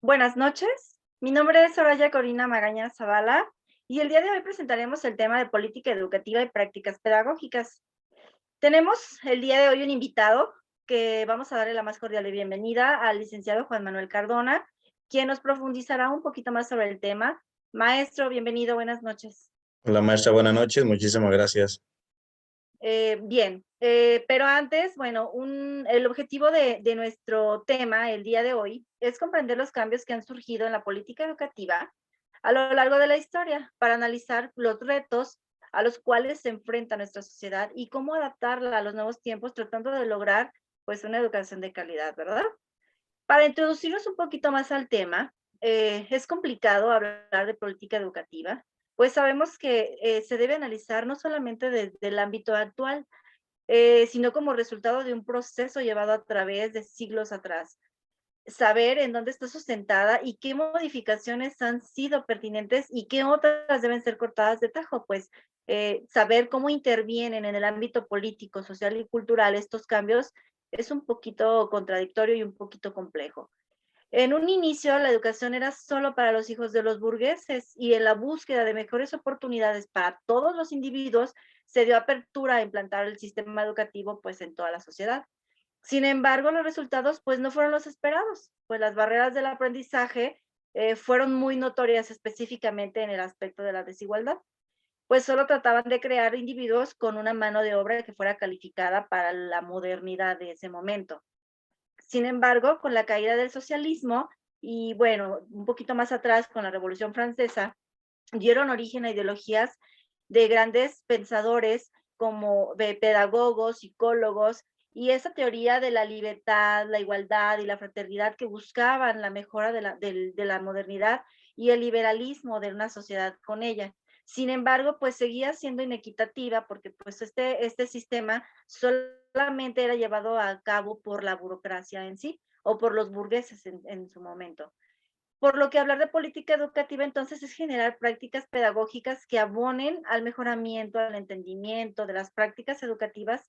Buenas noches, mi nombre es Soraya Corina Magaña Zavala y el día de hoy presentaremos el tema de política educativa y prácticas pedagógicas. Tenemos el día de hoy un invitado que vamos a darle la más cordial bienvenida al licenciado Juan Manuel Cardona, quien nos profundizará un poquito más sobre el tema. Maestro, bienvenido, buenas noches. Hola maestra, buenas noches, muchísimas gracias. Bien, pero antes, bueno, el objetivo de nuestro tema el día de hoy es comprender los cambios que han surgido en la política educativa a lo largo de la historia para analizar los retos a los cuales se enfrenta nuestra sociedad y cómo adaptarla a los nuevos tiempos tratando de lograr pues una educación de calidad, ¿verdad? Para introducirnos un poquito más al tema, es complicado hablar de política educativa, pues sabemos que se debe analizar no solamente desde el ámbito actual, sino como resultado de un proceso llevado a través de siglos atrás. Saber en dónde está sustentada y qué modificaciones han sido pertinentes y qué otras deben ser cortadas de tajo, pues saber cómo intervienen en el ámbito político, social y cultural estos cambios es un poquito contradictorio y un poquito complejo. En un inicio, la educación era solo para los hijos de los burgueses y en la búsqueda de mejores oportunidades para todos los individuos se dio apertura a implantar el sistema educativo pues en toda la sociedad. Sin embargo, los resultados pues no fueron los esperados, pues las barreras del aprendizaje fueron muy notorias específicamente en el aspecto de la desigualdad, pues solo trataban de crear individuos con una mano de obra que fuera calificada para la modernidad de ese momento. Sin embargo, con la caída del socialismo y bueno, un poquito más atrás con la Revolución Francesa, dieron origen a ideologías de grandes pensadores como de pedagogos, psicólogos, y esa teoría de la libertad, la igualdad y la fraternidad que buscaban la mejora de la modernidad y el liberalismo de una sociedad con ella. Sin embargo, pues seguía siendo inequitativa porque pues este sistema solamente era llevado a cabo por la burocracia en sí o por los burgueses en su momento. Por lo que hablar de política educativa entonces es generar prácticas pedagógicas que abonen al mejoramiento, al entendimiento de las prácticas educativas,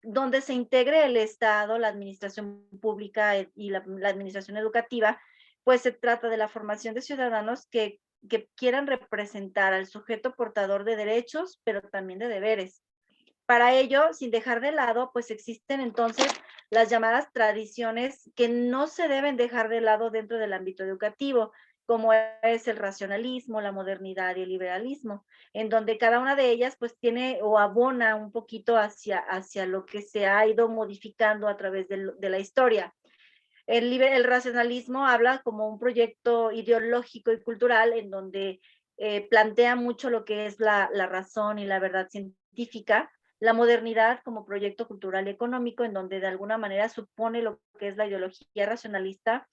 donde se integre el Estado, la administración pública y la administración educativa, pues se trata de la formación de ciudadanos que quieran representar al sujeto portador de derechos, pero también de deberes. Para ello, sin dejar de lado, pues existen entonces las llamadas tradiciones que no se deben dejar de lado dentro del ámbito educativo, como es el racionalismo, la modernidad y el liberalismo, en donde cada una de ellas pues tiene o abona un poquito hacia lo que se ha ido modificando a través de la historia. El racionalismo habla como un proyecto ideológico y cultural en donde plantea mucho lo que es la razón y la verdad científica, la modernidad como proyecto cultural y económico, en donde de alguna manera supone lo que es la ideología racionalista,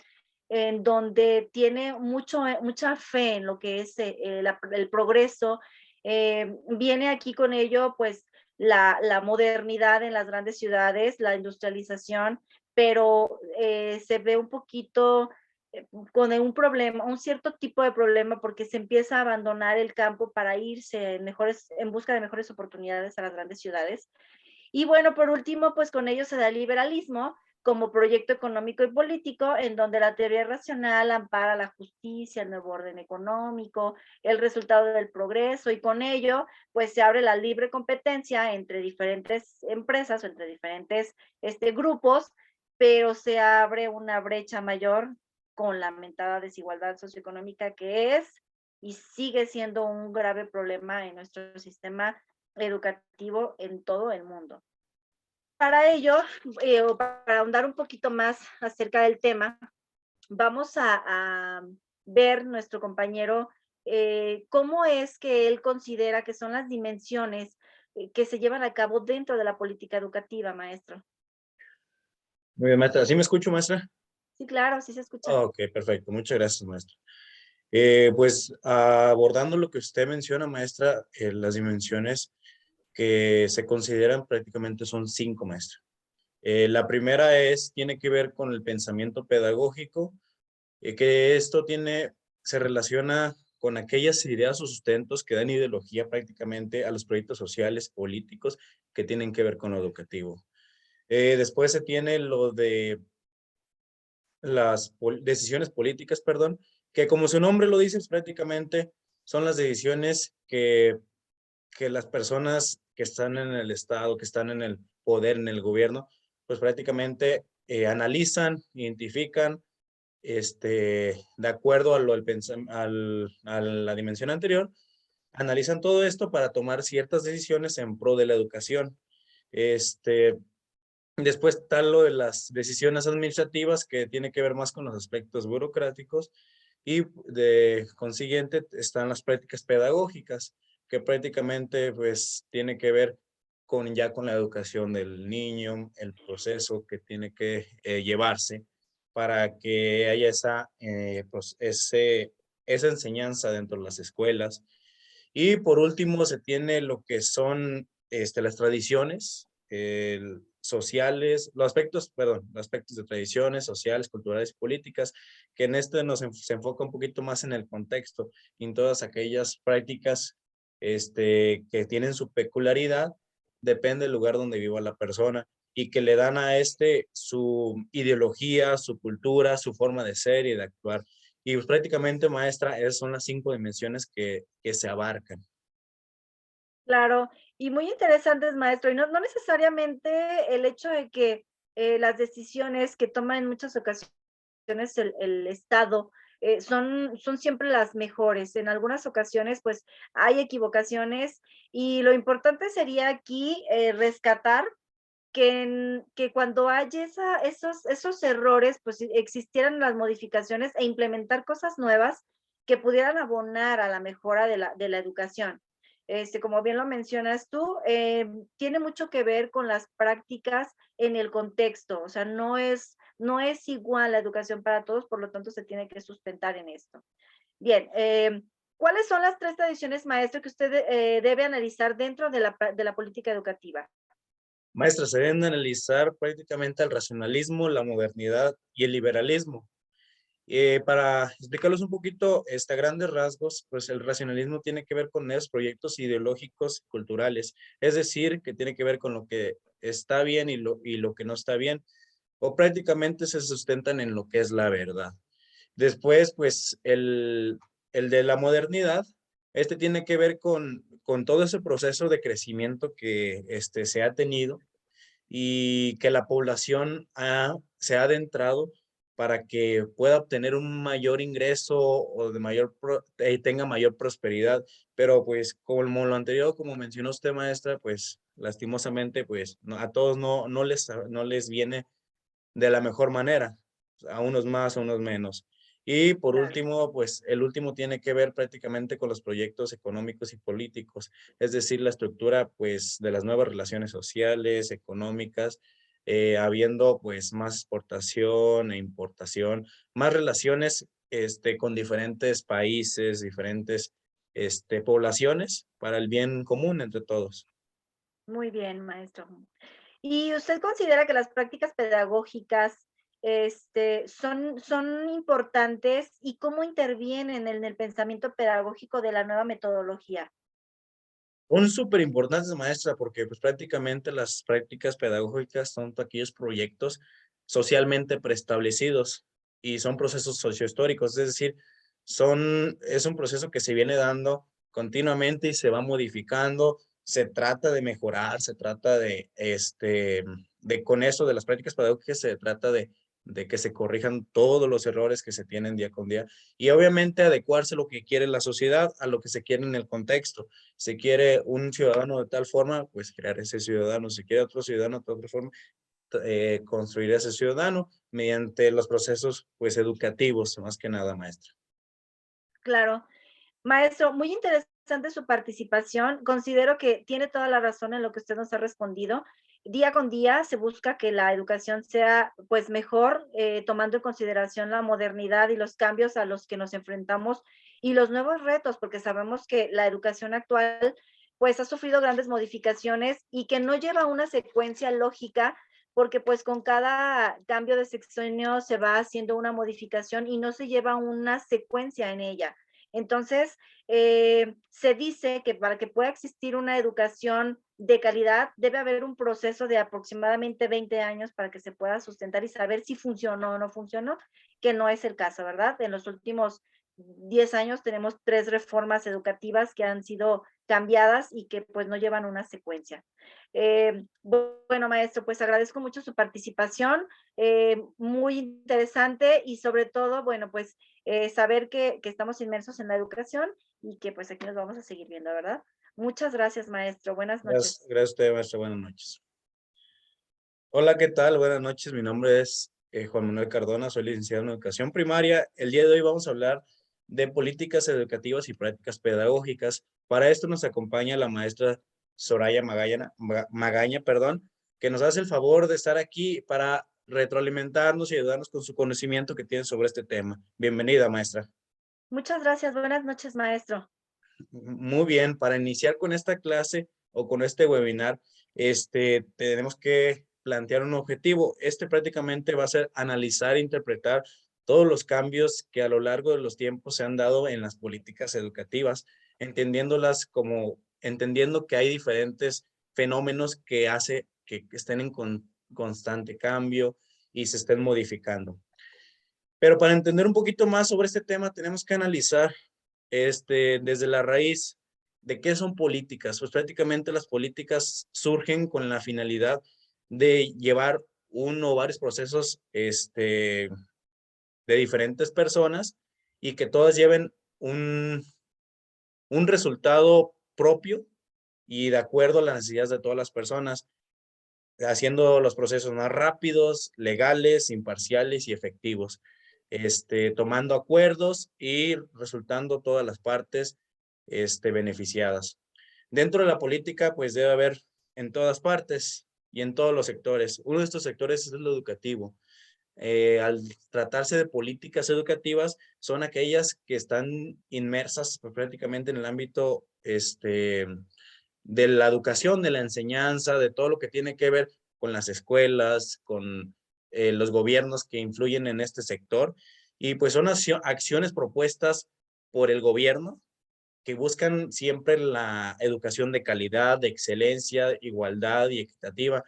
en donde tiene mucha fe en lo que es el progreso. Viene aquí con ello, pues, la modernidad en las grandes ciudades, la industrialización, pero se ve un poquito con un problema, un cierto tipo de problema, porque se empieza a abandonar el campo para irse en busca de mejores oportunidades a las grandes ciudades. Y bueno, por último, pues con ello se da el liberalismo como proyecto económico y político, en donde la teoría racional ampara la justicia, el nuevo orden económico, el resultado del progreso, y con ello, pues se abre la libre competencia entre diferentes empresas o entre diferentes grupos, pero se abre una brecha mayor con la mentada desigualdad socioeconómica que es y sigue siendo un grave problema en nuestro sistema educativo en todo el mundo. Para ello, o para ahondar un poquito más acerca del tema, vamos a ver nuestro compañero cómo es que él considera que son las dimensiones que se llevan a cabo dentro de la política educativa, maestro. Muy bien, maestra. ¿Sí me escucho, maestra? Sí, claro, sí se escucha. Ok, perfecto. Muchas gracias, maestra. Pues abordando lo que usted menciona, maestra, las dimensiones que se consideran prácticamente son cinco, maestra. La primera tiene que ver con el pensamiento pedagógico, que esto se relaciona con aquellas ideas o sustentos que dan ideología prácticamente a los proyectos sociales, políticos que tienen que ver con lo educativo. Después se tiene lo de decisiones políticas, perdón, que como su nombre lo dice, prácticamente son las decisiones que las personas que están en el Estado, que están en el poder, en el gobierno, pues prácticamente analizan, identifican, de acuerdo a, a la dimensión anterior, analizan todo esto para tomar ciertas decisiones en pro de la educación. Este, Después está lo de las decisiones administrativas, que tiene que ver más con los aspectos burocráticos, y de consiguiente están las prácticas pedagógicas, que prácticamente pues tiene que ver con ya con la educación del niño, el proceso que tiene que llevarse para que haya esa enseñanza dentro de las escuelas. Y por último se tiene lo que son las tradiciones sociales, los aspectos, perdón, los aspectos de tradiciones sociales, culturales y políticas, que en este se enfoca un poquito más en el contexto, en todas aquellas prácticas que tienen su peculiaridad, depende del lugar donde viva la persona y que le dan a su ideología, su cultura, su forma de ser y de actuar. Y pues, prácticamente, maestra, esas son las 5 dimensiones que se abarcan. Claro, y muy interesantes, maestro, y no necesariamente el hecho de que, las decisiones que toma en muchas ocasiones el Estado, son siempre las mejores. En algunas ocasiones, pues, hay equivocaciones, y lo importante sería aquí, rescatar que cuando hay esos errores, pues, existieran las modificaciones e implementar cosas nuevas que pudieran abonar a la mejora de la educación. Como bien lo mencionas tú, tiene mucho que ver con las prácticas en el contexto, o sea, no es igual la educación para todos, por lo tanto, se tiene que sustentar en esto. Bien, ¿cuáles son las 3 tradiciones, maestro, que usted, debe analizar dentro de la política educativa? Maestra, se deben analizar prácticamente el racionalismo, la modernidad y el liberalismo. Para explicarlos un poquito, a grandes rasgos, pues el racionalismo tiene que ver con esos proyectos ideológicos culturales, es decir, que tiene que ver con lo que está bien y lo que no está bien, o prácticamente se sustentan en lo que es la verdad. Después, pues el de la modernidad, tiene que ver con todo ese proceso de crecimiento que se ha tenido y que la población se ha adentrado para que pueda obtener un mayor ingreso o tenga mayor prosperidad. Pero pues como lo anterior, como mencionó usted, maestra, pues lastimosamente, pues a todos no les viene de la mejor manera, a unos más, a unos menos. Y por Claro. último, pues el último tiene que ver prácticamente con los proyectos económicos y políticos, es decir, la estructura pues de las nuevas relaciones sociales, económicas, habiendo pues más exportación e importación, más relaciones con diferentes países, diferentes poblaciones para el bien común entre todos. Muy bien, maestro. ¿Y usted considera que las prácticas pedagógicas, son importantes y cómo intervienen en el pensamiento pedagógico de la nueva metodología? Son súper importantes, maestra, porque pues prácticamente las prácticas pedagógicas son aquellos proyectos socialmente preestablecidos y son procesos sociohistóricos, es decir, es un proceso que se viene dando continuamente y se va modificando, se trata de mejorar, se trata de con eso de las prácticas pedagógicas se trata de que se corrijan todos los errores que se tienen día con día y obviamente adecuarse a lo que quiere la sociedad, a lo que se quiere en el contexto. Si quiere un ciudadano de tal forma, pues crear ese ciudadano. Si quiere otro ciudadano de otra forma, construir ese ciudadano mediante los procesos pues educativos, más que nada, maestra. Claro. Maestro, muy interesante su participación. Considero que tiene toda la razón en lo que usted nos ha respondido. Día con día se busca que la educación sea, pues, mejor, tomando en consideración la modernidad y los cambios a los que nos enfrentamos y los nuevos retos, porque sabemos que la educación actual, pues, ha sufrido grandes modificaciones y que no lleva una secuencia lógica, porque, pues, con cada cambio de sexenio se va haciendo una modificación y no se lleva una secuencia en ella. Entonces, se dice que para que pueda existir una educación de calidad, debe haber un proceso de aproximadamente 20 años para que se pueda sustentar y saber si funcionó o no funcionó, que no es el caso, ¿verdad? En los últimos 10 años tenemos 3 reformas educativas que han sido cambiadas y que pues no llevan una secuencia. Bueno, maestro, pues agradezco mucho su participación, muy interesante y sobre todo, bueno, pues saber que estamos inmersos en la educación y que pues aquí nos vamos a seguir viendo, ¿verdad? Muchas gracias, maestro. Buenas Gracias, noches. gracias a usted, maestra. Buenas noches. Hola, ¿qué tal? Buenas noches. Mi nombre es Juan Manuel Cardona, soy licenciado en educación primaria. El día de hoy vamos a hablar de políticas educativas y prácticas pedagógicas. Para esto nos acompaña la maestra Soraya Magaña, perdón, que nos hace el favor de estar aquí para retroalimentarnos y ayudarnos con su conocimiento que tiene sobre este tema. Bienvenida, maestra. Muchas gracias. Buenas noches, maestro. Muy bien, para iniciar con esta clase o con este webinar, tenemos que plantear un objetivo. Este prácticamente va a ser analizar e interpretar todos los cambios que a lo largo de los tiempos se han dado en las políticas educativas, entendiendo que hay diferentes fenómenos que hace que estén en constante cambio y se estén modificando. Pero para entender un poquito más sobre este tema, tenemos que analizar desde la raíz de qué son políticas. Pues prácticamente las políticas surgen con la finalidad de llevar uno o varios procesos de diferentes personas y que todas lleven un resultado propio y de acuerdo a las necesidades de todas las personas, haciendo los procesos más rápidos, legales, imparciales y efectivos, tomando acuerdos y resultando todas las partes, beneficiadas. Dentro de la política, pues debe haber en todas partes y en todos los sectores. Uno de estos sectores es lo educativo. Al tratarse de políticas educativas, son aquellas que están inmersas pues, prácticamente en el ámbito de la educación, de la enseñanza, de todo lo que tiene que ver con las escuelas, con los gobiernos que influyen en este sector. Y pues son acciones propuestas por el gobierno que buscan siempre la educación de calidad, de excelencia, igualdad y equitativa,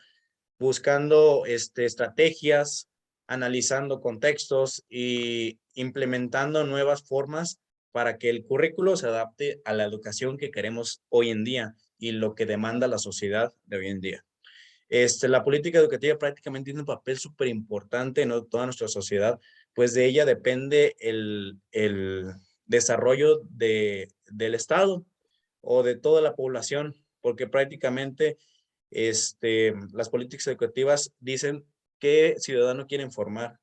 buscando estrategias, analizando contextos y implementando nuevas formas para que el currículo se adapte a la educación que queremos hoy en día y lo que demanda la sociedad de hoy en día. La política educativa prácticamente tiene un papel súper importante en toda nuestra sociedad, pues de ella depende el desarrollo del Estado o de toda la población, porque prácticamente las políticas educativas dicen qué ciudadano quieren formar.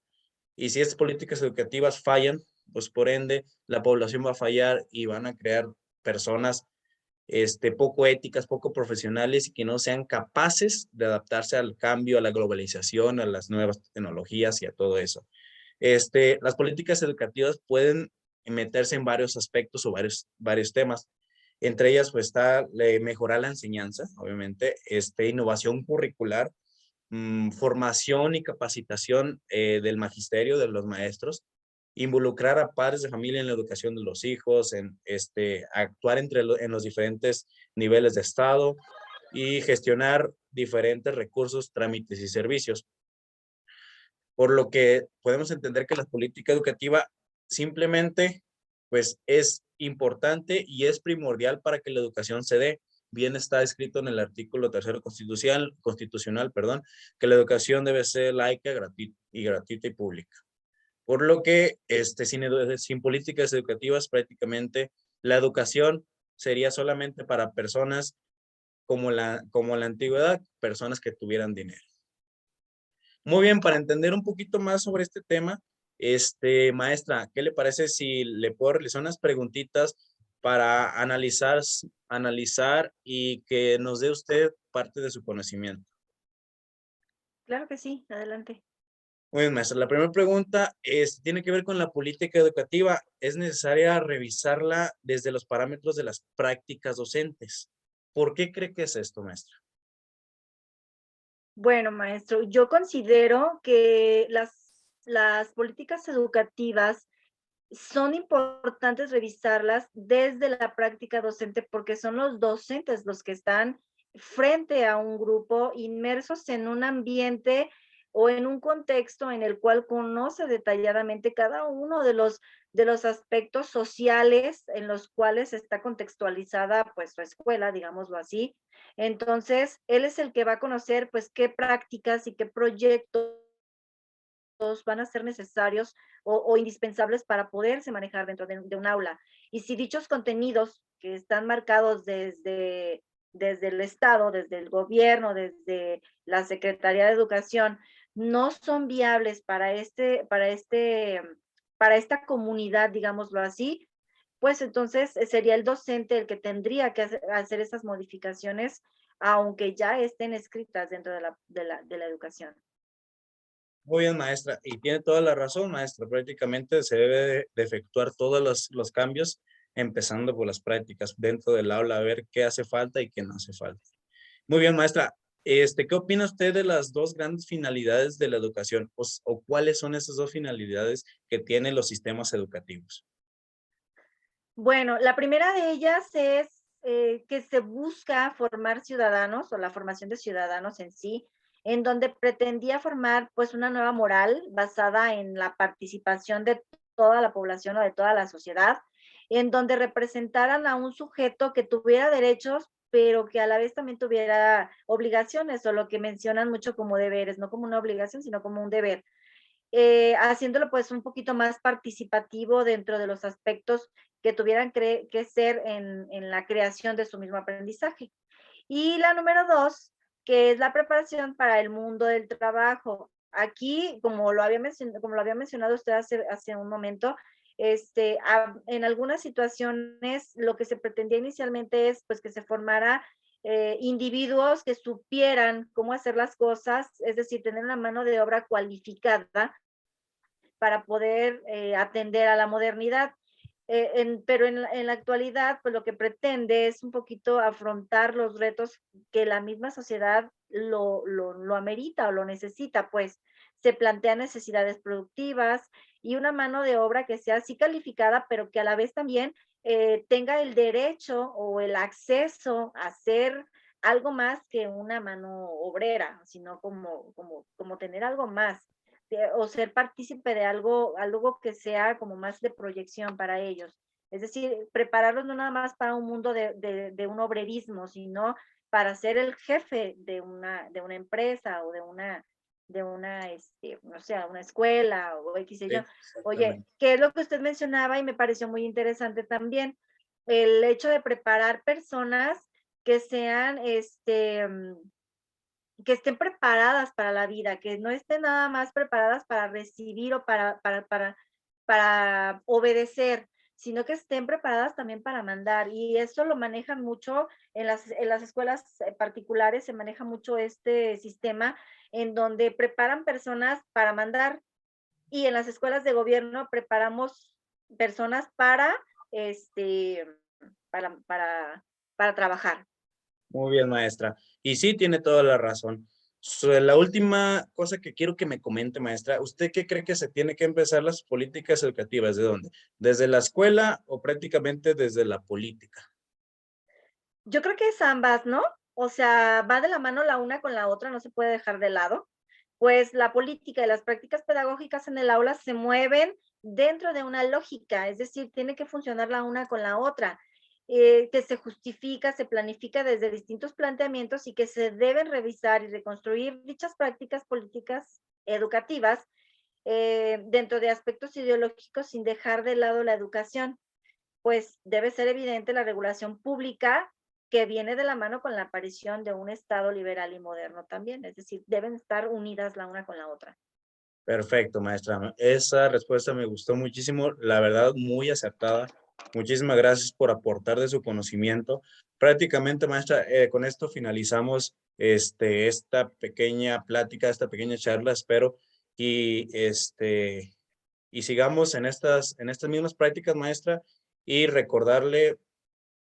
Y si estas políticas educativas fallan, pues por ende la población va a fallar y van a crear personas poco éticas, poco profesionales y que no sean capaces de adaptarse al cambio, a la globalización, a las nuevas tecnologías y a todo eso. Las políticas educativas pueden meterse en varios aspectos o varios temas. Entre ellas, pues está mejorar la enseñanza, obviamente, innovación curricular, formación y capacitación del magisterio, de los maestros, involucrar a padres de familia en la educación de los hijos, en actuar en los diferentes niveles de Estado y gestionar diferentes recursos, trámites y servicios. Por lo que podemos entender que la política educativa simplemente pues es importante y es primordial para que la educación se dé. Bien está escrito en el artículo tercero constitucional, perdón, que la educación debe ser laica, gratuita y pública. Por lo que sin políticas educativas prácticamente la educación sería solamente para personas como la antigüedad, personas que tuvieran dinero. Muy bien, para entender un poquito más sobre este tema, maestra, ¿qué le parece si le puedo realizar unas preguntitas para analizar y que nos dé usted parte de su conocimiento? Claro que sí, adelante. Muy bien, maestra. La primera pregunta tiene que ver con la política educativa. ¿Es necesaria revisarla desde los parámetros de las prácticas docentes? ¿Por qué cree que es esto, maestra? Bueno, maestro, yo considero que las políticas educativas son importantes revisarlas desde la práctica docente porque son los docentes los que están frente a un grupo, inmersos en un ambiente o en un contexto en el cual conoce detalladamente cada uno de los aspectos sociales en los cuales está contextualizada pues su escuela, digámoslo así. Entonces, él es el que va a conocer pues qué prácticas y qué proyectos van a ser necesarios o indispensables para poderse manejar dentro de un aula. Y si dichos contenidos que están marcados desde el Estado, desde el gobierno, desde la Secretaría de Educación, no son viables para esta comunidad, digámoslo así, pues entonces sería el docente el que tendría que hacer esas modificaciones, aunque ya estén escritas dentro de la educación. Muy bien, maestra, y tiene toda la razón, maestra. Prácticamente se debe de efectuar todos los cambios, empezando por las prácticas dentro del aula, a ver qué hace falta y qué no hace falta. Muy bien, maestra. ¿Qué opina usted de las dos grandes finalidades de la educación? O cuáles son esas dos finalidades que tienen los sistemas educativos? Bueno, la primera de ellas es que se busca formar ciudadanos o la formación de ciudadanos en sí, en donde pretendía formar pues una nueva moral basada en la participación de toda la población o de toda la sociedad, en donde representaran a un sujeto que tuviera derechos, pero que a la vez también tuviera obligaciones o lo que mencionan mucho como deberes, no como una obligación, sino como un deber. Haciéndolo pues un poquito más participativo dentro de los aspectos que tuvieran que ser en la creación de su mismo aprendizaje. Y la número dos, que es la preparación para el mundo del trabajo. Aquí, como lo había mencionado usted hace un momento, en algunas situaciones lo que se pretendía inicialmente es pues que se formara individuos que supieran cómo hacer las cosas, es decir, tener una mano de obra cualificada para poder atender a la modernidad. Pero en la actualidad, pues lo que pretende es un poquito afrontar los retos que la misma sociedad lo amerita o lo necesita, pues se plantean necesidades productivas y una mano de obra que sea así calificada, pero que a la vez también tenga el derecho o el acceso a ser algo más que una mano obrera, sino como tener algo más o ser partícipe de algo que sea como más de proyección para ellos. Es decir, prepararlos no nada más para un mundo de un obrerismo, sino para ser el jefe de una empresa o no sé, una escuela o X y Sí, yo. Oye, exactamente. ¿qué es lo que usted mencionaba? Y me pareció muy interesante también, el hecho de preparar personas que sean, que estén preparadas para la vida, que no estén nada más preparadas para recibir o para obedecer, sino que estén preparadas también para mandar. Y eso lo manejan mucho en las escuelas particulares, se maneja mucho este sistema en donde preparan personas para mandar y en las escuelas de gobierno preparamos personas este, para, para, para trabajar. Muy bien, maestra. Y sí, tiene toda la razón. La última cosa que quiero que me comente, maestra, ¿usted qué cree que se tiene que empezar las políticas educativas? ¿De dónde? ¿Desde la escuela o prácticamente desde la política? Yo creo que es ambas, ¿no? O sea, va de la mano la una con la otra, no se puede dejar de lado, pues la política y las prácticas pedagógicas en el aula se mueven dentro de una lógica, es decir, tiene que funcionar la una con la otra, que se justifica, se planifica desde distintos planteamientos y que se deben revisar y reconstruir dichas prácticas políticas educativas dentro de aspectos ideológicos sin dejar de lado la educación, pues debe ser evidente la regulación pública que viene de la mano con la aparición de un Estado liberal y moderno también, es decir, deben estar unidas la una con la otra. Perfecto, maestra. Esa respuesta me gustó muchísimo, la verdad, muy acertada. Muchísimas gracias por aportar de su conocimiento. Prácticamente, maestra, con esto finalizamos esta pequeña plática, esta pequeña charla, espero, y, y sigamos en estas mismas prácticas, maestra, y recordarle,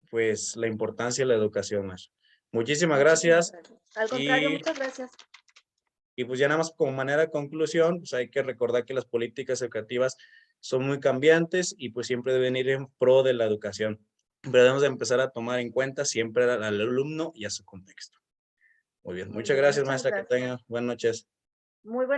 pues, la importancia de la educación, maestra. Muchísimas Muchísimas gracias gracias. Al contrario, y muchas gracias. y pues ya nada más como manera de conclusión, pues hay que recordar que las políticas educativas son muy cambiantes y pues siempre deben ir en pro de la educación. Pero debemos de empezar a tomar en cuenta siempre al alumno y a su contexto. Muy bien, Muy muchas bien, gracias, muchas maestra, que gracias. tenga buenas noches. Muy buenas